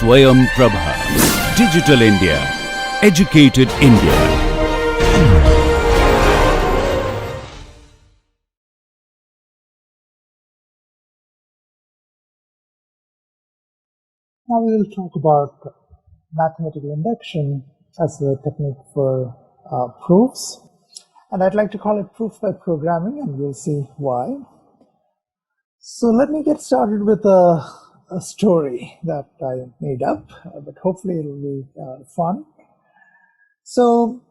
Swayam Prabha. Digital India. Educated India. Now we will talk about mathematical induction as a technique for proofs, and I'd like to call it proof by programming, and we'll see why. So let me get started with a story that I made up, but hopefully it will be fun. So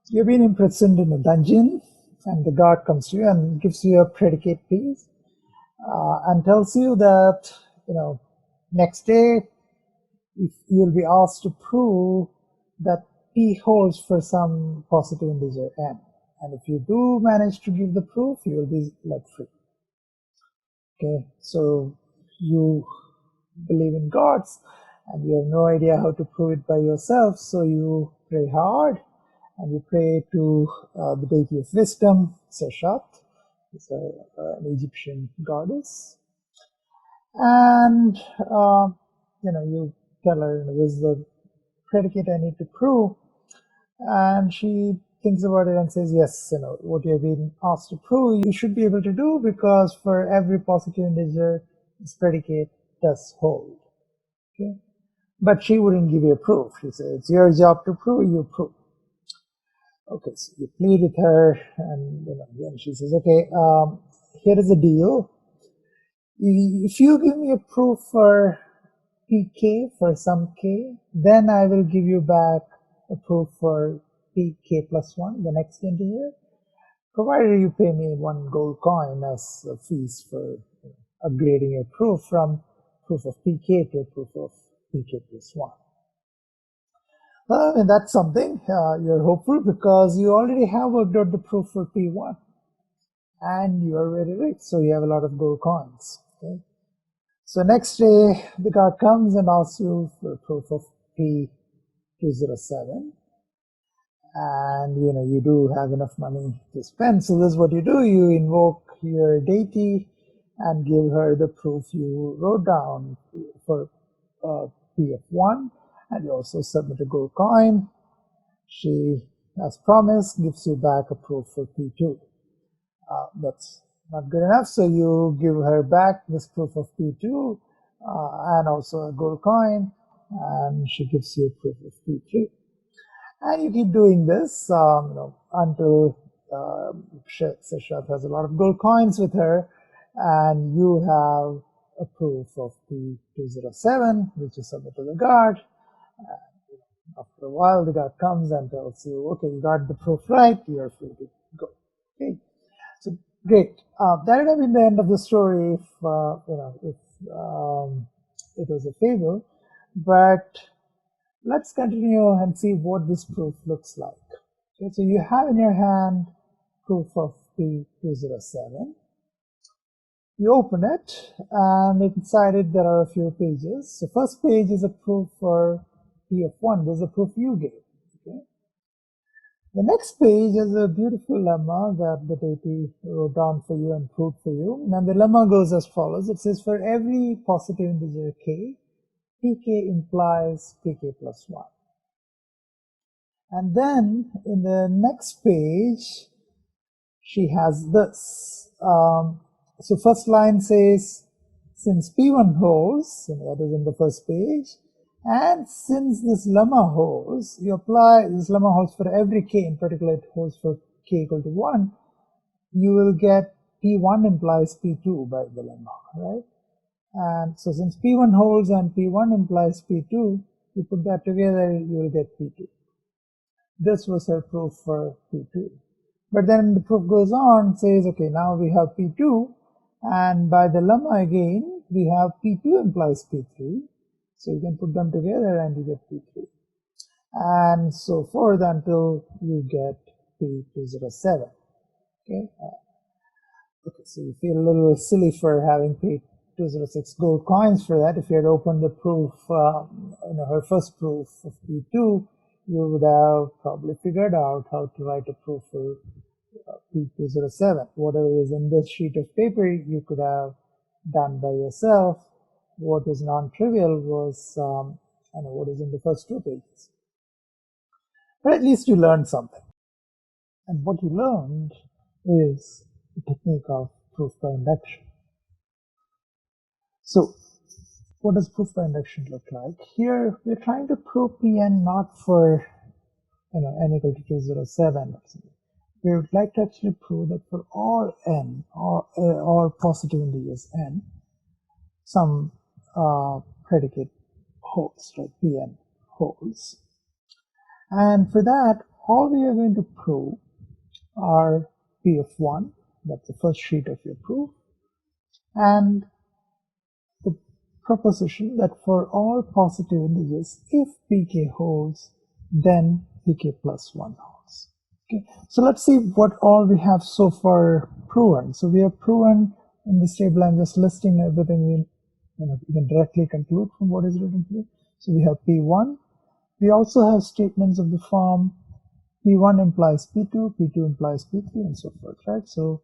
you've been imprisoned in a dungeon, and the guard comes to you and gives you a predicate piece and tells you that, next day you'll be asked to prove that P holds for some positive integer n. And if you do manage to give the proof, you will be let free. Okay, so you believe in gods and you have no idea how to prove it by yourself, so you pray hard and you pray to the deity of wisdom, Seshat. It's an Egyptian goddess. And you tell her, this is the predicate I need to prove, and she thinks about it and says, yes, what you have been asked to prove, you should be able to do, because for every positive integer, this predicate does hold. Okay, but she wouldn't give you a proof. She said, it's your job to prove, you prove. Okay, so you plead with her, and then she says, okay, here is the deal. If you give me a proof for pk for some k, then I will give you back a proof for pk plus 1, the next integer, provided you pay me 1 gold coin as a fees for upgrading your proof from proof of pk to a proof of pk plus 1. And that's something. You're hopeful because you already have worked out the proof for p1 and you are very rich, so you have a lot of gold coins. Okay? So next day, the guard comes and asks you for a proof of P207. And, you do have enough money to spend. So this is what you do. You invoke your deity and give her the proof you wrote down for P of 1. And you also submit a gold coin. She, as promised, gives you back a proof for P2. That's not good enough, so you give her back this proof of P2 and also a gold coin, and she gives you a proof of P3. And you keep doing this until Seshat has a lot of gold coins with her, and you have a proof of P207, which is submitted to the guard. And after a while, the guard comes and tells you, okay, you got the proof right, you're free to go. Okay. So great. That would have been the end of the story if it was a fable. But let's continue and see what this proof looks like. Okay, so you have in your hand proof of P207. You open it, and inside it there are a few pages. So first page is a proof for P of 1. This is a proof you gave. Okay. The next page is a beautiful lemma that the deity wrote down for you and proved for you. And the lemma goes as follows. It says, for every positive integer k, pk implies pk plus 1. And then in the next page, she has this. So first line says, since p1 holds, that is in the first page, and since this lemma holds, you apply this lemma holds for every k, in particular it holds for k equal to 1, you will get p1 implies p2 by the lemma, right? And so since p1 holds and p1 implies p2, you put that together, you will get p2. This was her proof for p2. But then the proof goes on, says, okay, now we have p2, and by the lemma again, we have p2 implies p3. So you can put them together and you get P3. And so forth until you get P207. Okay. Okay, so you feel a little silly for having paid 206 gold coins for that. If you had opened the proof, her first proof of P2, you would have probably figured out how to write a proof for P207. Whatever is in this sheet of paper, you could have done by yourself what is non-trivial was what is in the first 2 pages. But at least you learned something. And what you learned is the technique of proof by induction. So what does proof by induction look like? Here we're trying to prove Pn not for n equal to 207 or something. We would like to actually prove that for all n, all positive integers n, some predicate holds, like Pn holds. And for that, all we are going to prove are P of 1, that's the first sheet of your proof, and the proposition that for all positive integers, if Pk holds, then Pk plus 1 holds. Okay, so let's see what all we have so far proven. So we have proven in this table, I'm just listing everything we can directly conclude from what is written here. So we have P1. We also have statements of the form P1 implies P2, P2 implies P3, and so forth, right? So,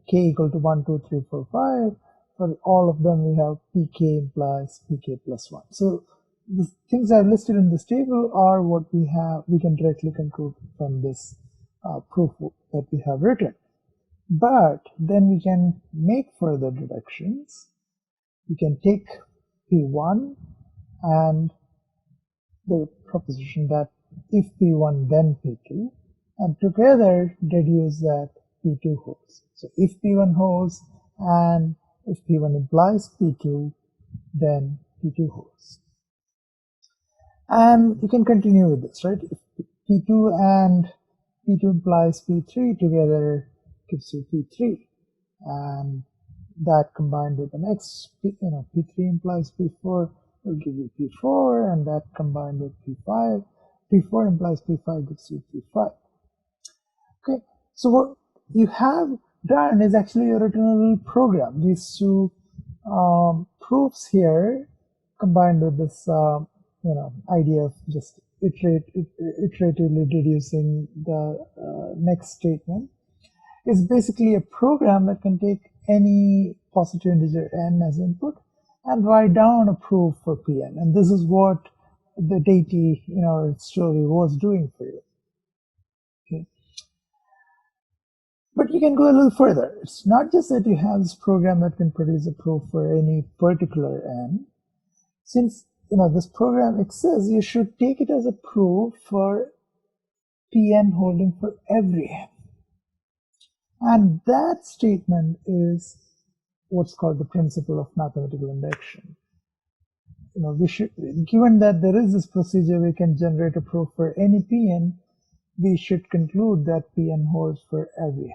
K equal to 1, 2, 3, 4, 5. For all of them, we have Pk implies Pk plus 1. So, the things I've listed in this table are what we can directly conclude from this proof that we have written. But then we can make further deductions. We can take P1 and the proposition that if P1 then P2, and together deduce that P2 holds. So if P1 holds and if P1 implies P2, then P2 holds. And you can continue with this, right? If P2 and P2 implies P3 together gives you P3, and that combined with the next, P3 implies P4 will give you P4, and that combined with P5, P4 implies P5 gives you P5. Okay, so what you have done is actually you written a little program. These two proofs here combined with this idea of just iteratively deducing the next statement is basically a program that can take any positive integer n as input and write down a proof for Pn. And this is what the deity in our story was doing for you. Okay. But you can go a little further. It's not just that you have this program that can produce a proof for any particular n. Since this program exists, you should take it as a proof for Pn holding for every n. And that statement is what's called the principle of mathematical induction. Given that there is this procedure, we can generate a proof for any Pn, we should conclude that Pn holds for every n.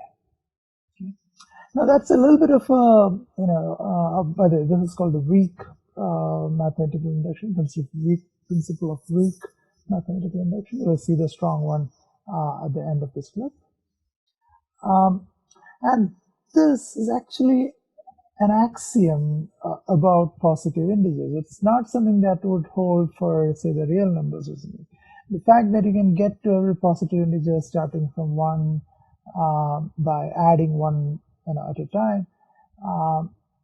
Okay. Now that's a little bit of by the way, this is called the weak mathematical induction, principle of weak mathematical induction. We'll see the strong one at the end of this clip. And this is actually an axiom about positive integers. It's not something that would hold for, say, the real numbers or something. The fact that you can get to every positive integer starting from 1 by adding 1 at a time,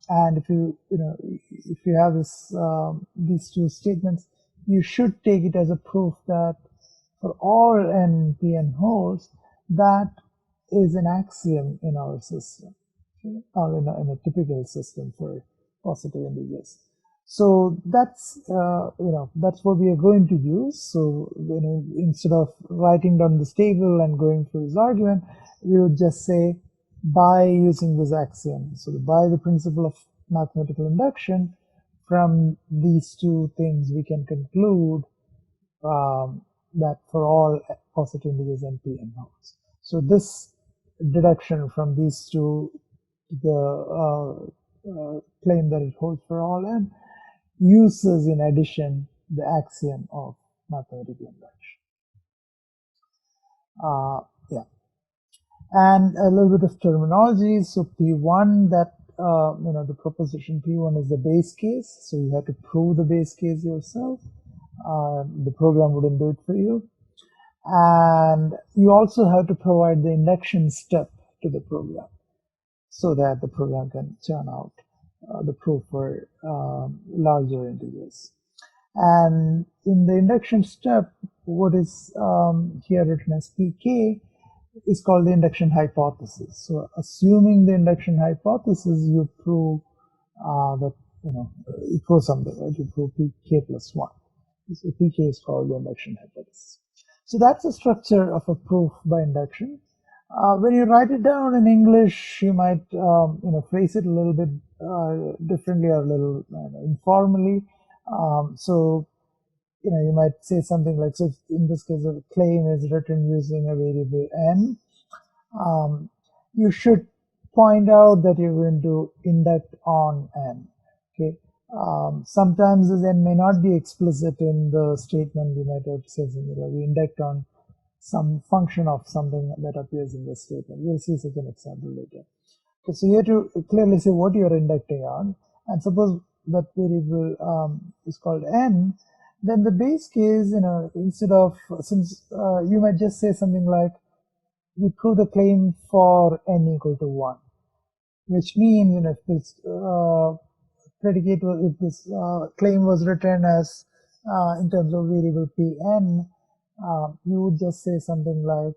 and if you have these two statements, you should take it as a proof that for all n Pn holds, that is an axiom in our system, okay? Or in a typical system for positive integers. So that's that's what we are going to use. So instead of writing down this table and going through this argument, we would just say by using this axiom. So by the principle of mathematical induction, from these two things we can conclude that for all positive integers n Pn holds. So this deduction from these two, the claim that it holds for all n, uses in addition the axiom of mathematical induction. And a little bit of terminology. So P1, that the proposition P1 is the base case, so you have to prove the base case yourself. The program wouldn't do it for you. And you also have to provide the induction step to the program so that the program can churn out the proof for larger integers. And in the induction step, what is here written as pk is called the induction hypothesis. So assuming the induction hypothesis, you prove that, it goes something, right? You prove pk plus 1. So pk is called the induction hypothesis. So that's the structure of a proof by induction. When you write it down in English, you might phrase it a little bit differently or a little informally. So you might say something like, so in this case, a claim is written using a variable n. You should point out that you're going to induct on n. Okay. Sometimes this n may not be explicit in the statement. You might have said something like, we induct on some function of something that appears in the statement. We'll see such an example later. Okay, so you have to clearly say what you're inducting on, and suppose that variable is called n, then the base case, instead of, since you might just say something like, we prove the claim for n equal to 1, which means, if this predicate, if this claim was written as in terms of variable pn, you would just say something like,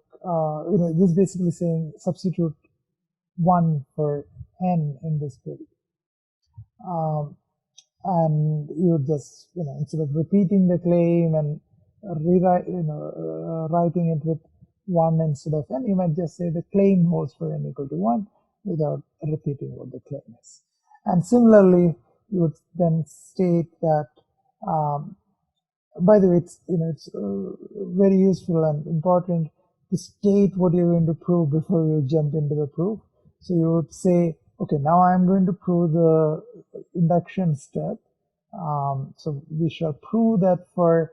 this is basically saying substitute 1 for n in this predicate. And you would just, instead of repeating the claim and rewrite, writing it with 1 instead of n, you might just say the claim holds for n equal to 1 without repeating what the claim is. And similarly, you would then state that, by the way, it's very useful and important to state what you're going to prove before you jump into the proof. So you would say, okay, now I'm going to prove the induction step. So we shall prove that for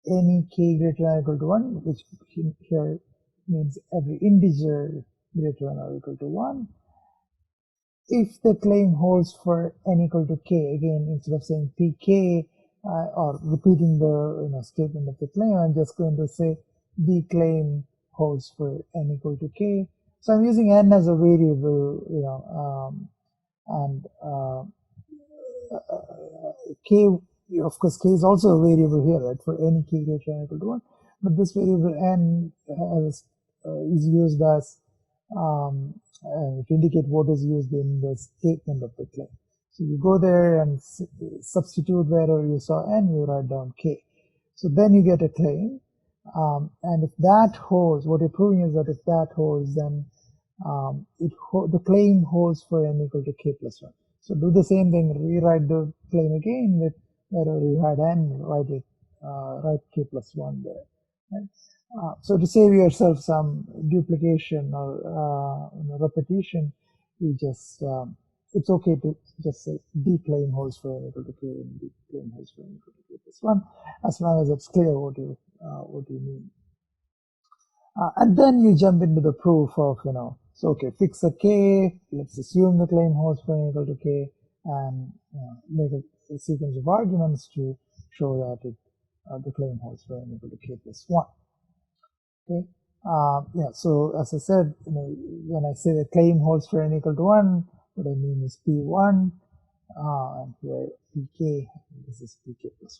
any k greater than or equal to 1, which here means every integer greater than or equal to 1, if the claim holds for n equal to k, again, instead of saying pk or repeating the statement of the claim, I'm just going to say the claim holds for n equal to k. So I'm using n as a variable, and k, of course, k is also a variable here, right, for any k greater than or equal to 1. But this variable n is used as to indicate what is used in the statement of the claim. So you go there and substitute wherever you saw n, you write down k. So then you get a claim. And if that holds, what you're proving is that if that holds, then the claim holds for n equal to k plus 1. So do the same thing, rewrite the claim again with wherever you had n, write k plus 1 there. Right? So to save yourself some duplication or repetition, you just it's okay to just say d claim holds for n equal to k and d claim holds for n equal to k plus 1, as long as it's clear what you mean. And then you jump into the proof of, so okay, fix a k, let's assume the claim holds for n equal to k, and make a sequence of arguments to show that the claim holds for n equal to k plus 1. Okay. So as I said, when I say the claim holds for n equal to 1, what I mean is p1, and here pk, this is pk plus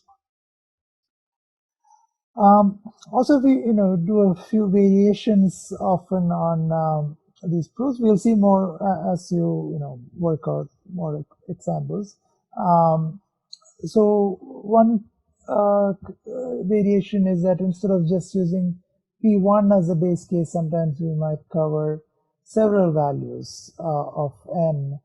1. Also, we do a few variations often on these proofs. We'll see more as you work out more examples. So one variation is that instead of just using p1 as a base case, sometimes we might cover several values of n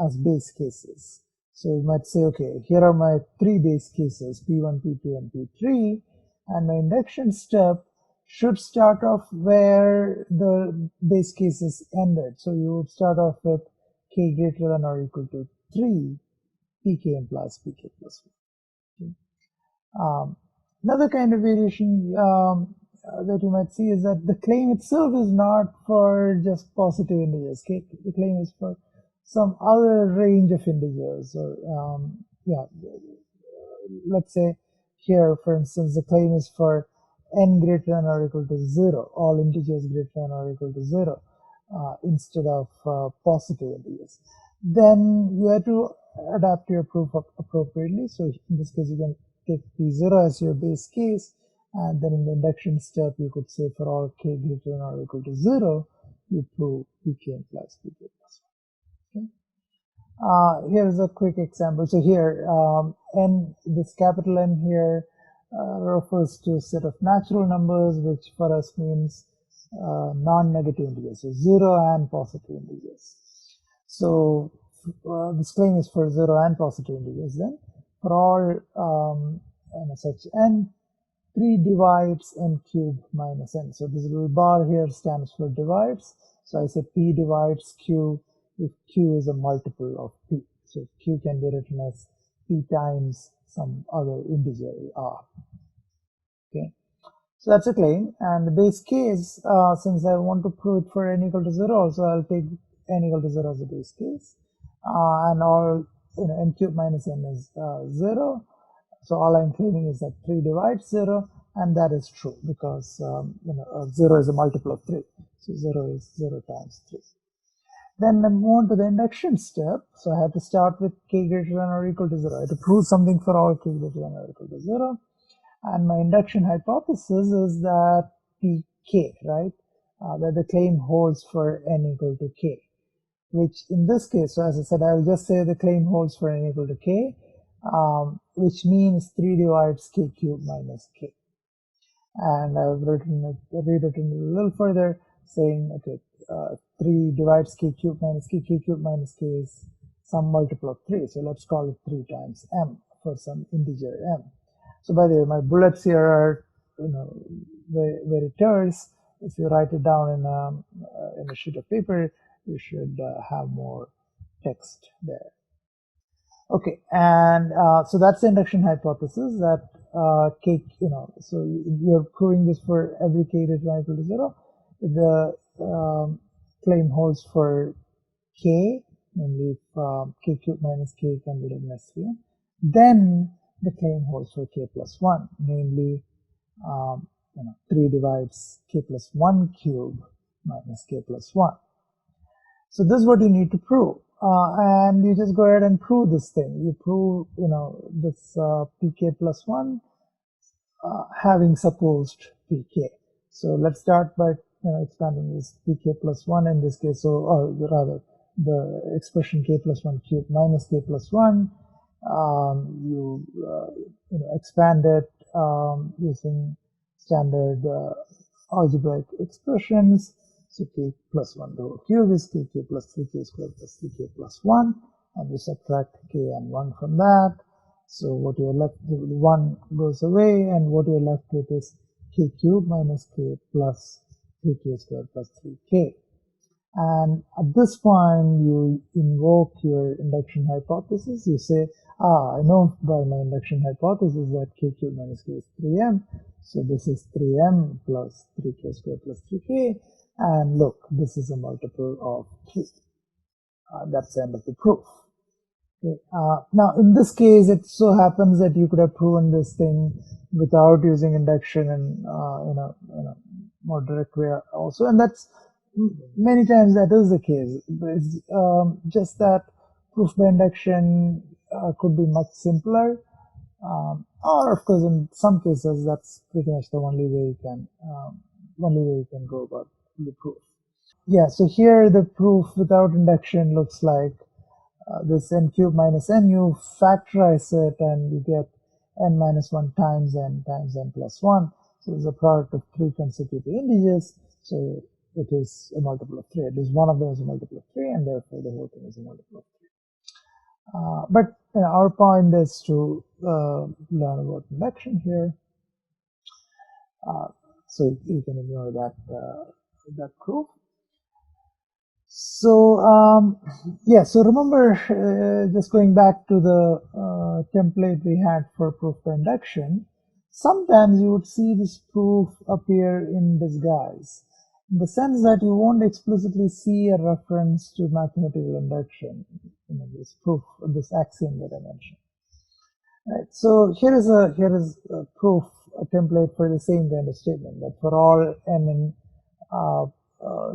as base cases. So we might say, okay, here are my 3 base cases, p1, p2, and p3, and my induction step should start off where the base cases ended. So you would start off with k greater than or equal to 3, pk implies pk plus 1. Okay. Another kind of variation that you might see is that the claim itself is not for just positive integers. Okay? The claim is for some other range of integers, or let's say here, for instance, the claim is for n greater than or equal to 0, all integers greater than or equal to 0, instead of positive integers. then you have to adapt your proof appropriately. So in this case, you can take P0 as your base case, and then in the induction step, you could say for all k greater than or equal to 0, you prove Pk implies Pk plus 1. Okay. Here's a quick example. So here, n, this capital N here refers to a set of natural numbers, which for us means non-negative integers, so 0 and positive integers. So this claim is for 0 and positive integers. Then for all such n, 3 divides n cubed minus n. So this little bar here stands for divides. So I say p divides q if q is a multiple of p. So q can be written as p times some other integer r. Okay. So that's a claim, and the base case, since I want to prove it for n equal to 0 also, I'll take n equal to 0 as a base case, and all n cubed minus n is 0. So all I'm claiming is that 3 divides 0, and that is true because 0 is a multiple of 3. So 0 is 0 times 3. Then I move on to the induction step. So I have to start with k greater than or equal to 0. I have to prove something for all k greater than or equal to 0. And my induction hypothesis is that Pk, right, that the claim holds for n equal to k, which in this case, so as I said, I will just say the claim holds for n equal to k, which means 3 divides k cubed minus k. And I've rewritten it a little further, saying, okay, 3 divides k cubed minus k cubed minus k is some multiple of 3. So let's call it 3 times m for some integer m. So by the way, my bullets here are, veritors. If you write it down in a sheet of paper, you should have more text there. Okay, and so that's the induction hypothesis that k, so you're proving this for every k greater than or equal to 0. If the claim holds for k, namely if k cubed minus k can be written as 3, then the claim holds for k plus 1, namely 3 divides k plus 1 cube minus k plus 1. So this is what you need to prove, and you just go ahead and prove this thing. You prove this pk plus 1 having supposed pk. So let's start by expanding this pk plus 1 in this case. So rather the expression k plus 1 cubed minus k plus 1. You expand it using standard algebraic expressions. So k plus 1 the whole cube is kk plus 3k squared plus 3k plus 1, and you subtract k and 1 from that. So what you're left with, 1 goes away, and what you're left with is k cubed minus k plus 3k squared plus 3k. And at this point, you invoke your induction hypothesis. You say, I know by my induction hypothesis that k cubed minus k is 3m. So this is 3m plus 3k squared plus 3k. And look, this is a multiple of 3. That's the end of the proof. Okay. Now, in this case, it so happens that you could have proven this thing without using induction and in a more direct way also. And that's many times that is the case. But it's just that proof by induction could be much simpler, or of course in some cases that's pretty much the only way you can go about the proof. Yeah, so here the proof without induction looks like this n cubed minus n. You factorize it and you get n minus 1 times n plus 1. So it's a product of 3 consecutive integers. So it is a multiple of 3. At least one of them is a multiple of 3, and therefore the whole thing is a multiple of 3. But our point is to learn about induction here. So you can ignore that proof. So so remember, just going back to the template we had for proof by induction, sometimes you would see this proof appear in disguise, in the sense that you won't explicitly see a reference to mathematical induction in this proof, this axiom that I mentioned. Right. So here is a proof, a template for the same kind of statement, that for all n in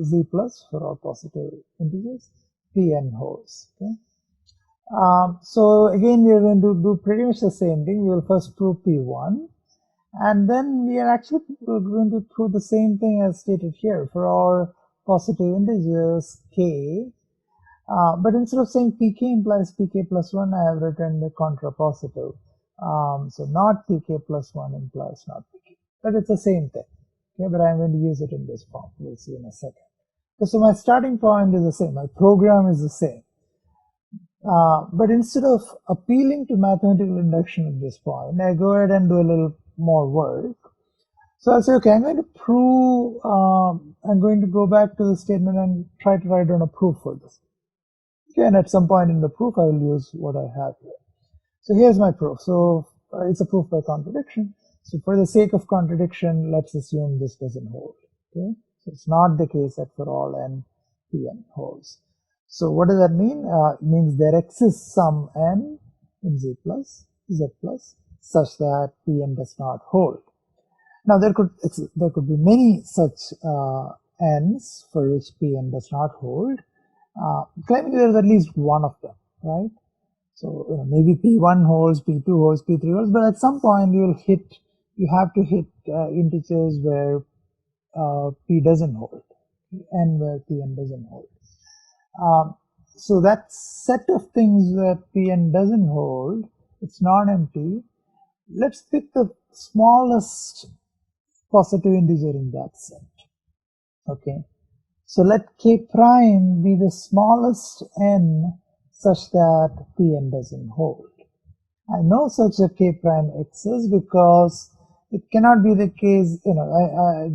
z plus, for all positive integers, Pn holes. Okay. So again, we are going to do pretty much the same thing. We will first prove P1, and then we are actually going to prove the same thing as stated here for all positive integers k. But instead of saying pk implies pk plus 1, I have written the contrapositive. So not pk plus 1 implies not pk. But it's the same thing. Okay, but I'm going to use it in this form. We'll see in a second. Okay, so my starting point is the same. My program is the same. But instead of appealing to mathematical induction at this point, I go ahead and do a little more work. So I'll say, okay, I'm going to prove, I'm going to go back to the statement and try to write down a proof for this. Okay, and at some point in the proof, I will use what I have here. So here's my proof. So it's a proof by contradiction. So for the sake of contradiction, let's assume this doesn't hold. Okay, so it's not the case that for all n, Pn holds. So what does that mean? It means there exists some n in z plus such that Pn does not hold. Now there could be many such n's for which Pn does not hold. Claiming there is at least one of them, right? So maybe P1 holds, P2 holds, P3 holds, but at some point you have to hit integers where P doesn't hold, and where Pn doesn't hold. So that set of things that Pn doesn't hold, it's non-empty. Let's pick the smallest positive integer in that set. Okay. So let k prime be the smallest n such that Pn doesn't hold. I know such a k prime exists because it cannot be the case,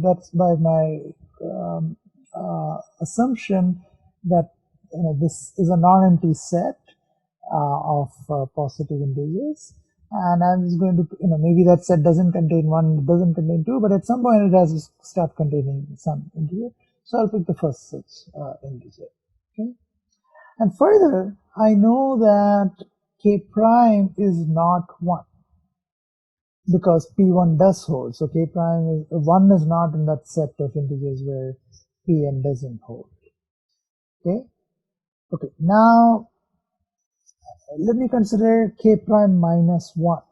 that's by my assumption that this is a non-empty set of positive integers, and I'm just going to, maybe that set doesn't contain 1, it doesn't contain 2, but at some point it has to start containing some integer. So I'll pick the first such integer. Okay, and further, I know that k prime is not 1 because P1 does hold. So k prime is 1 is not in that set of integers where Pn doesn't hold. Okay. Okay. Now let me consider k prime minus 1.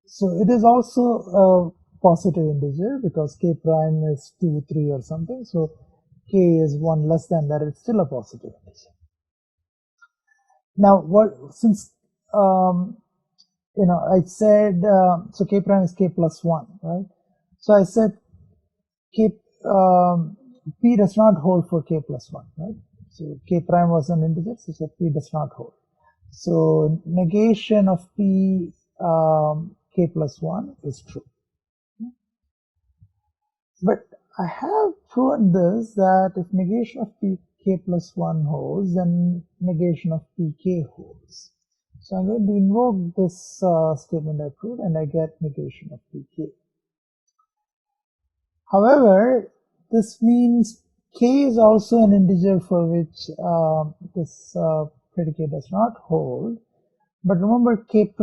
So it is also a positive integer because k prime is 2, 3 or something. So k is 1 less than that, it's still a positive integer. Now since I said so k prime is k plus 1, right? So I said P does not hold for k plus 1, right? So k prime was an integer, so P does not hold. So negation of P k plus 1 is true. But I have proven this, that if negation of P k plus 1 holds, then negation of Pk holds. So I'm going to invoke this statement I proved, and I get negation of Pk. However, this means k is also an integer for which this predicate does not hold. But remember, k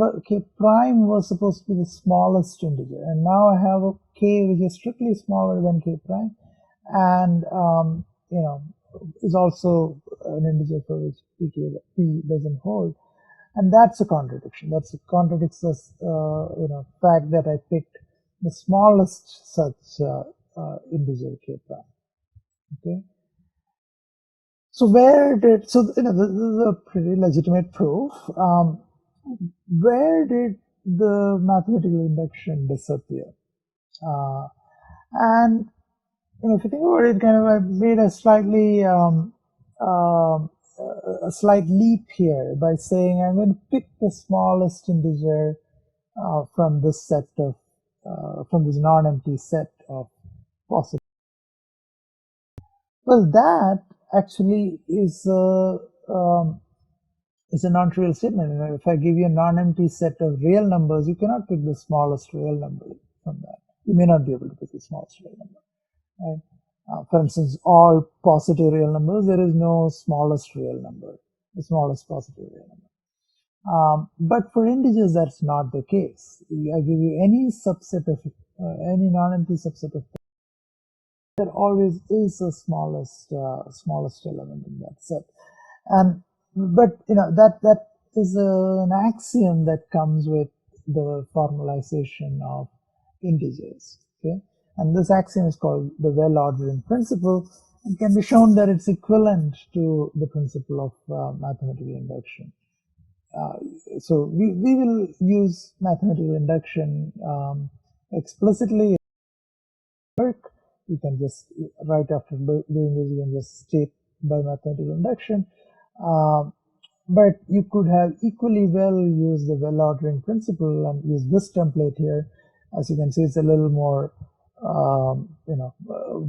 prime was supposed to be the smallest integer, and now I have a k which is strictly smaller than k prime, and is also an integer for which p doesn't hold, and that's a contradiction. That contradicts this fact that I picked the smallest such integer k prime. Okay. So this is a pretty legitimate proof. Where did the mathematical induction disappear? And if you think about it, I made a slightly a slight leap here by saying I'm going to pick the smallest integer from this set of from this non-empty set of possible. Well, that actually is a non-trivial statement. If I give you a non-empty set of real numbers, you cannot pick the smallest real number from that. You may not be able to pick the smallest real number. Right? For instance, all positive real numbers, there is no smallest real number, the smallest positive real number. But for integers, that's not the case. I give you any subset of any non-empty subset of, there always is a smallest element in that set. And but that is an axiom that comes with the formalization of integers. Okay, and this axiom is called the well-ordering principle. It can be shown that it's equivalent to the principle of mathematical induction. So we will use mathematical induction explicitly in work. You can just, right after doing this, you can just state by mathematical induction. But you could have equally well used the well-ordering principle and use this template here. As you can see, it's a little more,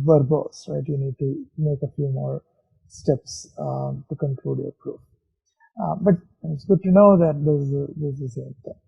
verbose, right? You need to make a few more steps to conclude your proof. But it's good to know that this is the same thing.